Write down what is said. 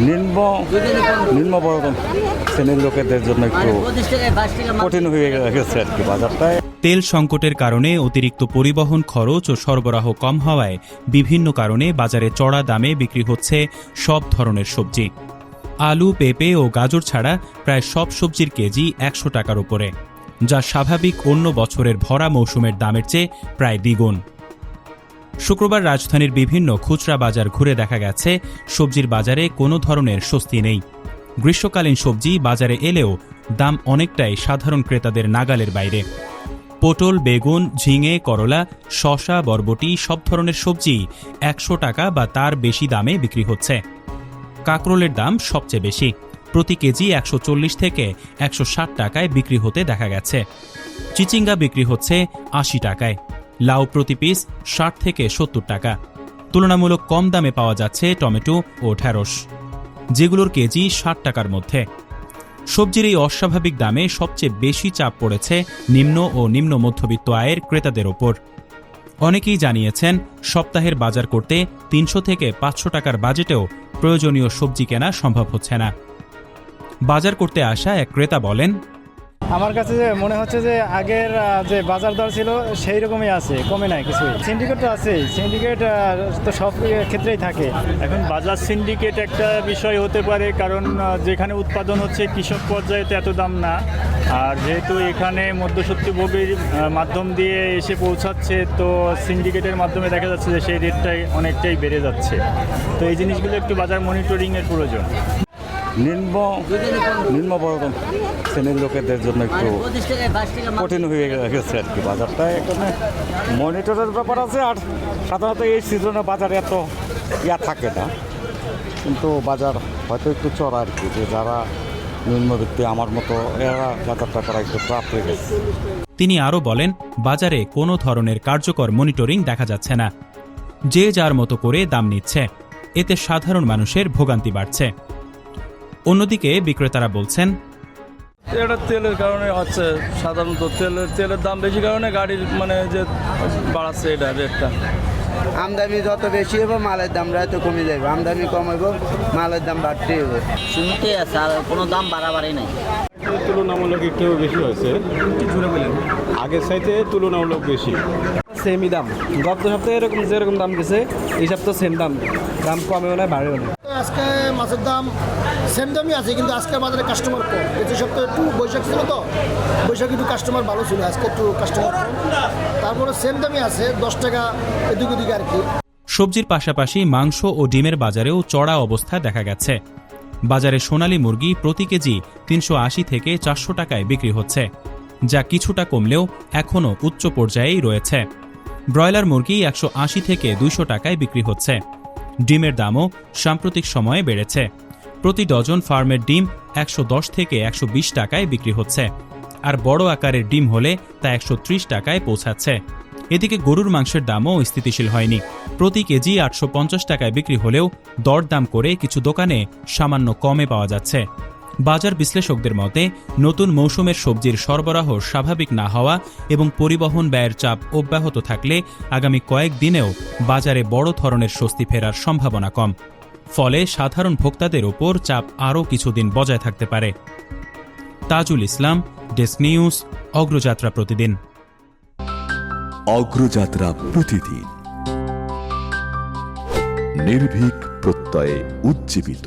নিম্ন শ্রেণীর লোকেদের জন্য একটু কঠিন হয়ে গেছে আর কি বাজারটায়। তেল সংকটের কারণে অতিরিক্ত পরিবহন খরচ ও সরবরাহ কম হওয়ায় বিভিন্ন কারণে বাজারে চড়া দামে বিক্রি হচ্ছে সব ধরনের সবজি। আলু, পেঁপে ও গাজর ছাড়া প্রায় সব সবজির কেজি ১০০ টাকার উপরে, যা স্বাভাবিক অন্য বছরের ভরা মৌসুমের দামের চেয়ে প্রায় দ্বিগুণ। শুক্রবার রাজধানীর বিভিন্ন খুচরা বাজার ঘুরে দেখা গেছে সবজির বাজারে কোনো ধরনের স্বস্তি নেই। গ্রীষ্মকালীন সবজি বাজারে এলেও দাম অনেকটাই সাধারণ ক্রেতাদের নাগালের বাইরে। পটল, বেগুন, ঝিঙে, করলা, শসা, বরবটি সব ধরনের সবজি ১০০ টাকা বা তার বেশি দামে বিক্রি হচ্ছে। কাঁকরোলের দাম সবচেয়ে বেশি, প্রতি কেজি ১৪০ থেকে ১৬০ টাকায় বিক্রি হতে দেখা গেছে। চিচিঙ্গা বিক্রি হচ্ছে ৮০ টাকায়, লাউ প্রতি পিস ৬০ থেকে ৭০ টাকা। তুলনামূলক কম দামে পাওয়া যাচ্ছে টমেটো ও ঢেঁড়স, যেগুলোর কেজি ৬০ টাকার মধ্যে। সবজির এই অস্বাভাবিক দামে সবচেয়ে বেশি চাপ পড়েছে নিম্ন ও নিম্ন মধ্যবিত্ত আয়ের ক্রেতাদের ওপর। অনেকেই জানিয়েছেন সপ্তাহের বাজার করতে ৩০০ থেকে ৫০০ টাকার বাজেটেও প্রয়োজনীয় সবজি কেনা সম্ভব হচ্ছে না। বাজার করতে আসা এক ক্রেতা বলেন, আমার কাছে যে মনে হচ্ছে যে আগের যে বাজার দর ছিল সেই রকমই আছে, কমে নাই কিছুই। সিন্ডিকেট তো আছেই, সিন্ডিকেট তো সব ক্ষেত্রেই থাকে। এখন বাজার সিন্ডিকেট একটা বিষয় হতে পারে, কারণ যেখানে উৎপাদন হচ্ছে কৃষক পর্যায়ে তো এত দাম না, আর যেহেতু এখানে মধ্যস্বত্বভোগীর মাধ্যম দিয়ে এসে পৌঁছাচ্ছে, তো সিন্ডিকেটের মাধ্যমে দেখা যাচ্ছে যে সেই রেটটাই অনেকটাই বেড়ে যাচ্ছে। তো এই জিনিসগুলো একটু বাজার মনিটরিংয়ের প্রয়োজন। নিম্ন শ্রেণীর লোকেদের জন্য একটু কঠিন হয়ে গেছে আর কি বাজারটায়। এখানে মনিটরের ব্যাপার আছে, আর সাধারণত এই সিজনে বাজারে এত থাকে না, কিন্তু বাজার হয়তো একটু চড়া আর কি, যে যারা নিম্নবিত্ত আমার মতো এরা বাজারটা করা একটু চাপ হয়ে গেছে। তিনি আরও বলেন, বাজারে কোনো ধরনের কার্যকর মনিটরিং দেখা যাচ্ছে না, যে যার মতো করে দাম নিচ্ছে, এতে সাধারণ মানুষের ভোগান্তি বাড়ছে। অন্যদিকে বিক্রেতারা বলছেন, এটা তেলের কারণে হচ্ছে, সাধারণত তেলের দাম বেশি কারণে গাড়ির যে বাড়াচ্ছে এটা রেটটা। আমদানি যত বেশি হবে মালের দাম এত কমে যাবে, আমদানি কম হইব মালের দাম বাড়তে হবে। শুনতে আছে আর কোনো দাম বাড়াবাড়ি নাই। তুলনামূলক একটু বেশি হয়েছে, আগের চাইতে তুলনামূলক বেশি। সেমই দাম, গত সপ্তাহে এরকম যেরকম দাম গেছে এই সপ্তাহে সেম দাম, দাম কমেও না বাড়েও না। আজকে মাছের দাম সেম দামই আছে, কিন্তু আজকের বাজারে কাস্টমার কম। গত সপ্তাহে একটু বৈশাখ ছিল, তো বৈশাখ একটু কাস্টমার ভালো ছিল, আজকে একটু কাস্টমার কম। তারপরে সেম দামই আছে, ১০ টাকা এদিক ওদিকে আর কি। সবজির পাশাপাশি মাংস ও ডিমের বাজারেও চড়া অবস্থা দেখা গেছে। বাজারে সোনালী মুরগি প্রতি কেজি ৩৮০ থেকে ৪০০ টাকায় বিক্রি হচ্ছে, যা কিছুটা কমলেও এখনও উচ্চ পর্যায়েই রয়েছে। ব্রয়লার মুরগি ১৮০ থেকে ২০০ টাকায় বিক্রি হচ্ছে। ডিমের দামও সাম্প্রতিক সময়ে বেড়েছে। প্রতি ডজন ফার্মের ডিম ১১০ থেকে ১২০ টাকায় বিক্রি হচ্ছে, আর বড় আকারের ডিম হলে তা ১৩০ টাকায় পৌঁছাচ্ছে। এদিকে গরুর মাংসের দামও স্থিতিশীল হয়নি। প্রতি কেজি ৮৫০ টাকায় বিক্রি হলেও দরদাম করে কিছু দোকানে সামান্য কমে পাওয়া যাচ্ছে। বাজার বিশ্লেষকদের মতে, নতুন মৌসুমের সবজির সরবরাহ স্বাভাবিক না হওয়া এবং পরিবহন ব্যয়ের চাপ অব্যাহত থাকলে আগামী কয়েকদিনেও বাজারে বড় ধরনের স্বস্তি ফেরার সম্ভাবনা কম। ফলে সাধারণ ভোক্তাদের ওপর চাপ আরও কিছুদিন বজায় থাকতে পারে। তাজুল ইসলাম, ডেস্ক নিউজ, অগ্রযাত্রা প্রতিদিন। অগ্রযাত্রা প্রতিদিন, নির্ভীক প্রত্যয়ে উজ্জীবিত।